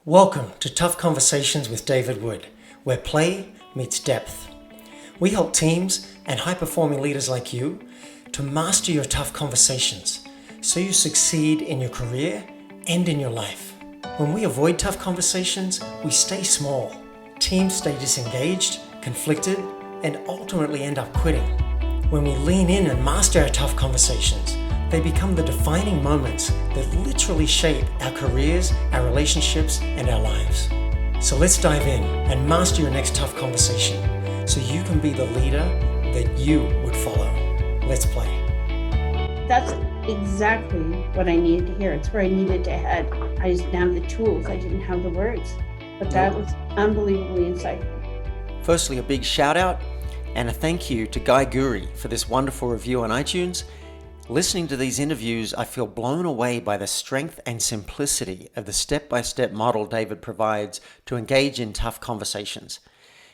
Welcome to Tough Conversations with David Wood, where play meets depth. We help teams and high-performing leaders like you to master your tough conversations so you succeed in your career and in your life. When we avoid tough conversations, we stay small. Teams stay disengaged, conflicted, and ultimately end up quitting. When we lean in and master our tough conversations, they become the defining moments that literally shape our careers, our relationships, and our lives. So let's dive in and master your next tough conversation so you can be the leader that you would follow. Let's play. That's exactly what I needed to hear. It's where I needed to head. I just didn't have the tools. I didn't have the words. But that was unbelievably insightful. Firstly, a big shout out and a thank you to Guy Guri for this wonderful review on iTunes. Listening to these interviews, I feel blown away by the strength and simplicity of the step-by-step model David provides to engage in tough conversations.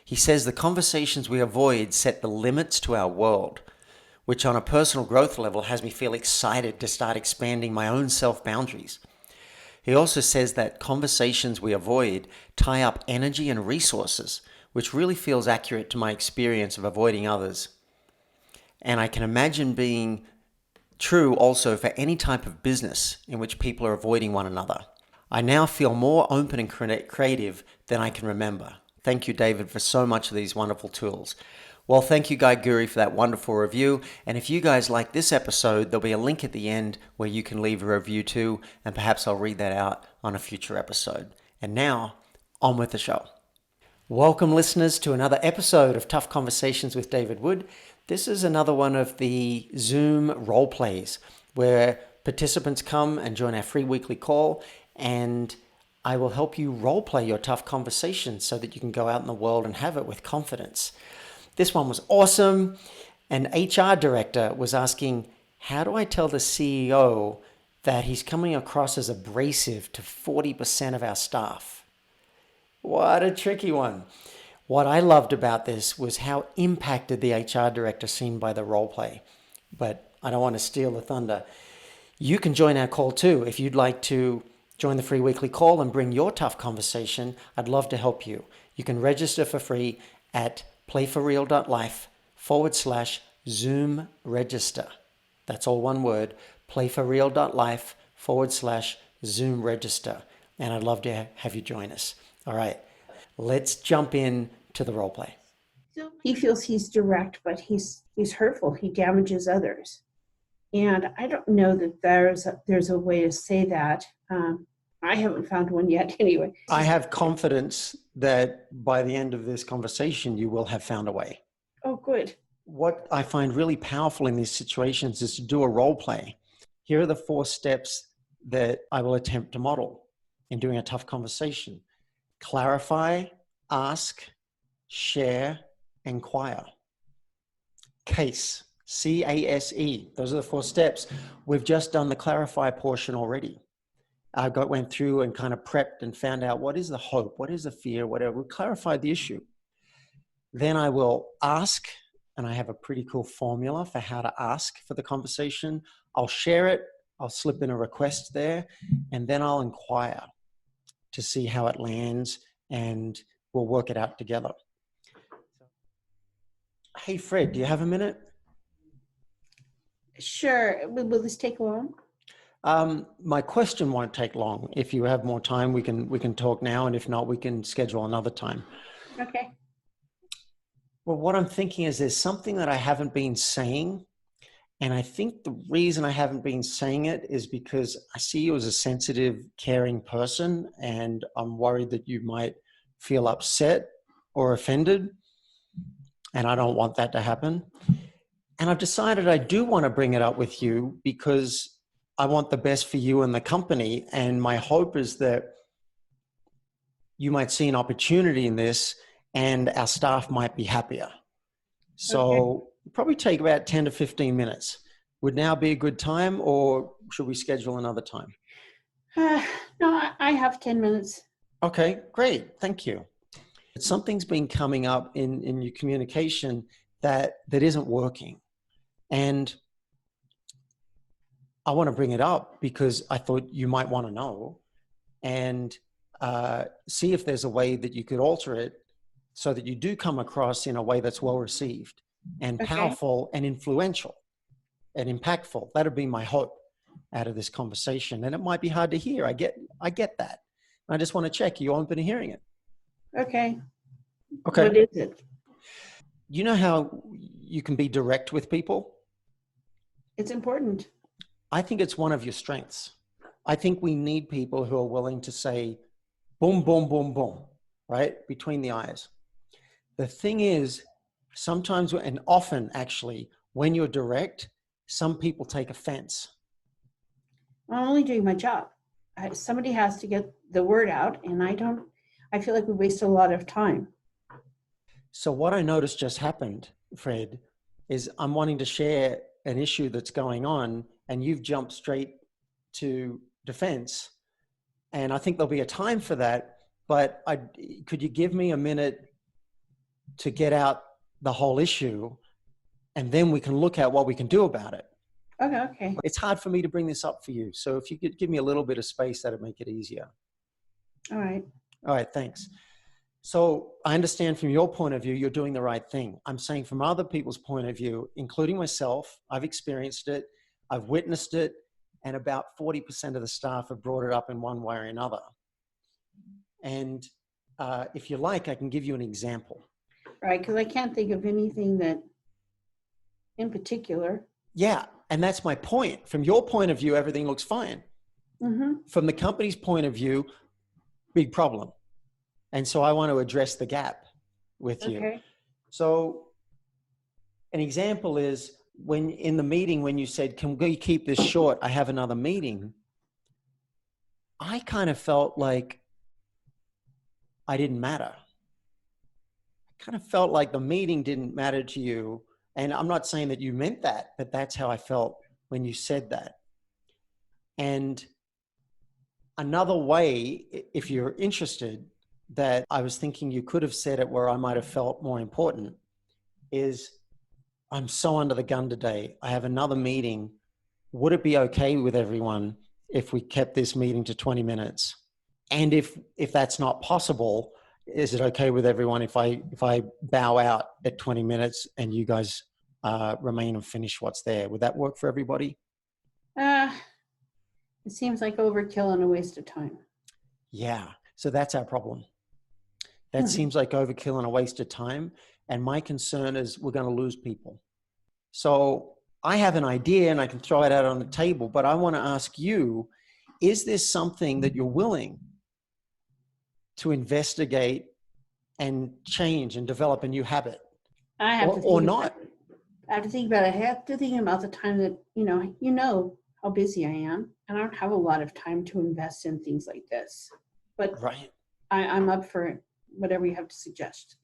He says the conversations we avoid set the limits to our world, which on a personal growth level has me feel excited to start expanding my own self-boundaries. He also says that conversations we avoid tie up energy and resources, which really feels accurate to my experience of avoiding others. And I can imagine being true also for any type of business in which people are avoiding one another. I now feel more open and creative than I can remember. Thank you, David, for so much of these wonderful tools. Well, thank you, Guy Guri, for that wonderful review. And if you guys like this episode, there'll be a link at the end where you can leave a review too, and perhaps I'll read that out on a future episode. And now, on with the show. Welcome, listeners, to another episode of Tough Conversations with David Wood. This is another one of the Zoom role plays where participants come and join our free weekly call, and I will help you role play your tough conversations so that you can go out in the world and have it with confidence. This one was awesome. An HR director was asking, how do I tell the CEO that he's coming across as abrasive to 40% of our staff? What a tricky one. What I loved about this was how impacted the HR director seemed by the role play. But I don't want to steal the thunder. You can join our call too. If you'd like to join the free weekly call and bring your tough conversation, I'd love to help you. You can register for free at playforreal.life/Zoom register. That's all one word, playforreal.life/Zoom register. And I'd love to have you join us. All right, let's jump in to the role play. He feels he's direct, but he's hurtful. He damages others. And I don't know that there's a way to say that. I haven't found one yet anyway. I have confidence that by the end of this conversation, you will have found a way. Oh, good. What I find really powerful in these situations is to do a role play. Here are the 4 steps that I will attempt to model in doing a tough conversation. Clarify, ask, share, inquire. Case, C-A-S-E. Those are the 4 steps. We've just done the clarify portion already. I went through and kind of prepped and found out what is the hope, what is the fear, whatever. We clarified the issue. Then I will ask, and I have a pretty cool formula for how to ask for the conversation. I'll share it. I'll slip in a request there, and then I'll inquire to see how it lands, and we'll work it out together. Hey, Fred, do you have a minute? Sure. Will this take long? My question won't take long. If you have more time, we can talk now, and if not, we can schedule another time. Okay. Well, what I'm thinking is there's something that I haven't been saying, and I think the reason I haven't been saying it is because I see you as a sensitive, caring person, and I'm worried that you might feel upset or offended, and I don't want that to happen. And I've decided I do want to bring it up with you because I want the best for you and the company, and my hope is that you might see an opportunity in this and our staff might be happier. So probably take about 10 to 15 minutes. Would now be a good time, or should we schedule another time? No, I have 10 minutes. Okay, great. Thank you. Something's been coming up in your communication that isn't working. And I want to bring it up because I thought you might want to know. And see if there's a way that you could alter it so that you do come across in a way that's well received and Okay. powerful and influential and impactful. That'd be my hope out of this conversation. And it might be hard to hear. I get that. I just want to check you open to hearing it. Okay. Okay. What is it? You know how you can be direct with people? It's important. I think it's one of your strengths. I think we need people who are willing to say, boom, boom, boom, boom, right? Between the eyes. The thing is, sometimes and often actually, when you're direct, some people take offense. I'm only doing my job. Somebody has to get the word out, and I feel like we waste a lot of time. So what I noticed just happened, Fred, is I'm wanting to share an issue that's going on, and you've jumped straight to defense. And I think there'll be a time for that, but could you give me a minute to get out the whole issue, and then we can look at what we can do about it? Okay. It's hard for me to bring this up for you. So if you could give me a little bit of space, that'd make it easier. All right. All right, thanks. So I understand from your point of view, you're doing the right thing. I'm saying from other people's point of view, including myself, I've experienced it, I've witnessed it, and about 40% of the staff have brought it up in one way or another. And if you like, I can give you an example. Right, because I can't think of anything that in particular. Yeah, and that's my point. From your point of view, everything looks fine. Mm-hmm. From the company's point of view, big problem. And so I want to address the gap with you. Okay. So an example is when in the meeting, when you said, can we keep this short? I have another meeting. I kind of felt like I didn't matter. I kind of felt like the meeting didn't matter to you. And I'm not saying that you meant that, but that's how I felt when you said that. And another way, if you're interested, that I was thinking you could have said it where I might have felt more important is, I'm so under the gun today. I have another meeting. Would it be okay with everyone if we kept this meeting to 20 minutes? And if that's not possible, is it okay with everyone if I bow out at 20 minutes and you guys remain and finish what's there? Would that work for everybody? It seems like overkill and a waste of time. Yeah. So that's our problem. That seems like overkill and a waste of time. And my concern is we're going to lose people. So I have an idea and I can throw it out on the table, but I want to ask you, is this something that you're willing to investigate and change and develop a new habit? I have to think or not? I have to think about it. I have to think about the time that, you know how busy I am, and I don't have a lot of time to invest in things like this. But right. I'm up for whatever you have to suggest.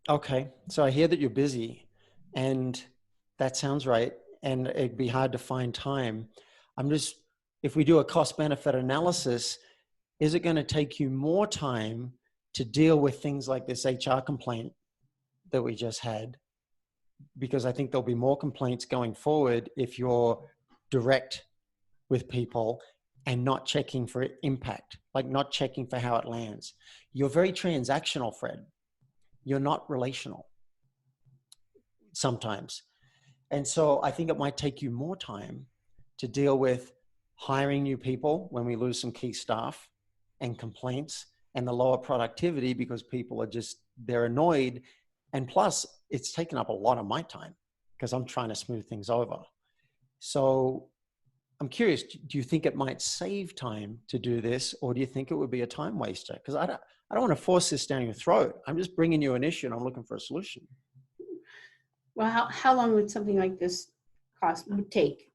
Okay. So I hear that you're busy, and that sounds right. And it'd be hard to find time. If we do a cost benefit analysis, is it going to take you more time to deal with things like this HR complaint that we just had? Because I think there'll be more complaints going forward if you're direct with people and not checking for impact, like not checking for how it lands. You're very transactional, Fred. You're not relational sometimes. And so I think it might take you more time to deal with hiring new people when we lose some key staff and complaints and the lower productivity because people are they're annoyed. And plus it's taken up a lot of my time because I'm trying to smooth things over. So I'm curious, do you think it might save time to do this, or do you think it would be a time waster? Because I don't want to force this down your throat. I'm just bringing you an issue and I'm looking for a solution. Well, how long would something like this would take?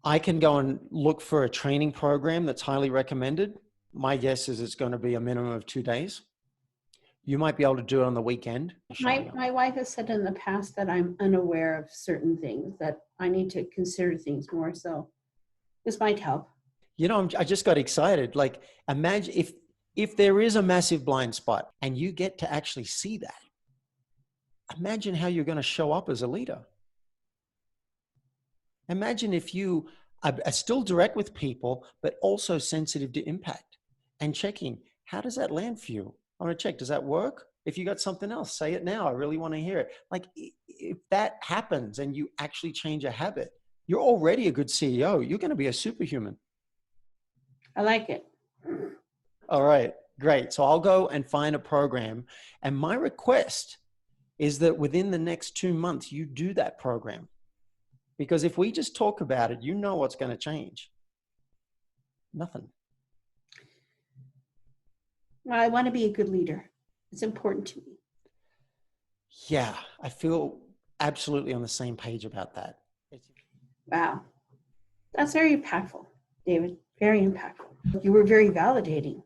I can go and look for a training program that's highly recommended. My guess is it's going to be a minimum of 2 days. You might be able to do it on the weekend. My wife has said in the past that I'm unaware of certain things, that I need to consider things more. So this might help. I just got excited. Like, imagine if there is a massive blind spot and you get to actually see that. Imagine how you're going to show up as a leader. Imagine if you are still direct with people, but also sensitive to impact and checking How does that land for you? I want to check. Does that work? If you got something else, say it now. I really want to hear it. Like, if that happens and you actually change a habit, you're already a good CEO. You're going to be a superhuman. I like it. All right, great. So I'll go and find a program. And my request is that within the next 2 months, you do that program. Because if we just talk about it, you know what's going to change. Nothing. Well, I want to be a good leader. It's important to me. Yeah, I feel absolutely on the same page about that. Wow. That's very impactful, David. Very impactful. You were very validating.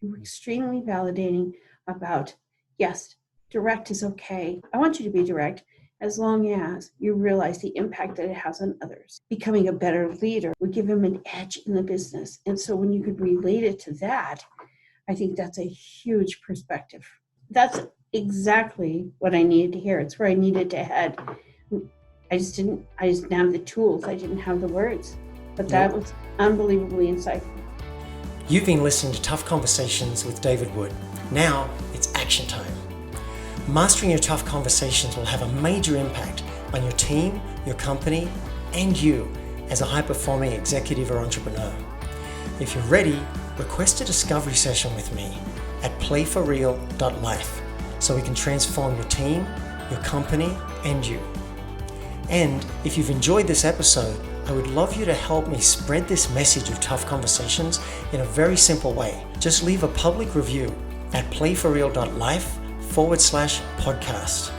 You were extremely validating about, yes, direct is okay. I want you to be direct as long as you realize the impact that it has on others. Becoming a better leader would give him an edge in the business. And so when you could relate it to that, I think that's a huge perspective. That's exactly what I needed to hear. It's where I needed to head. I just didn't have the tools. I didn't have the words. But that was unbelievably insightful. You've been listening to Tough Conversations with David Wood. Now it's action time. Mastering your tough conversations will have a major impact on your team, your company, and you as a high-performing executive or entrepreneur. If you're ready, request a discovery session with me at playforreal.life so we can transform your team, your company, and you. And if you've enjoyed this episode, I would love you to help me spread this message of tough conversations in a very simple way. Just leave a public review at playforreal.life/podcast.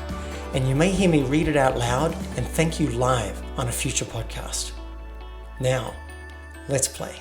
And you may hear me read it out loud and thank you live on a future podcast. Now, let's play.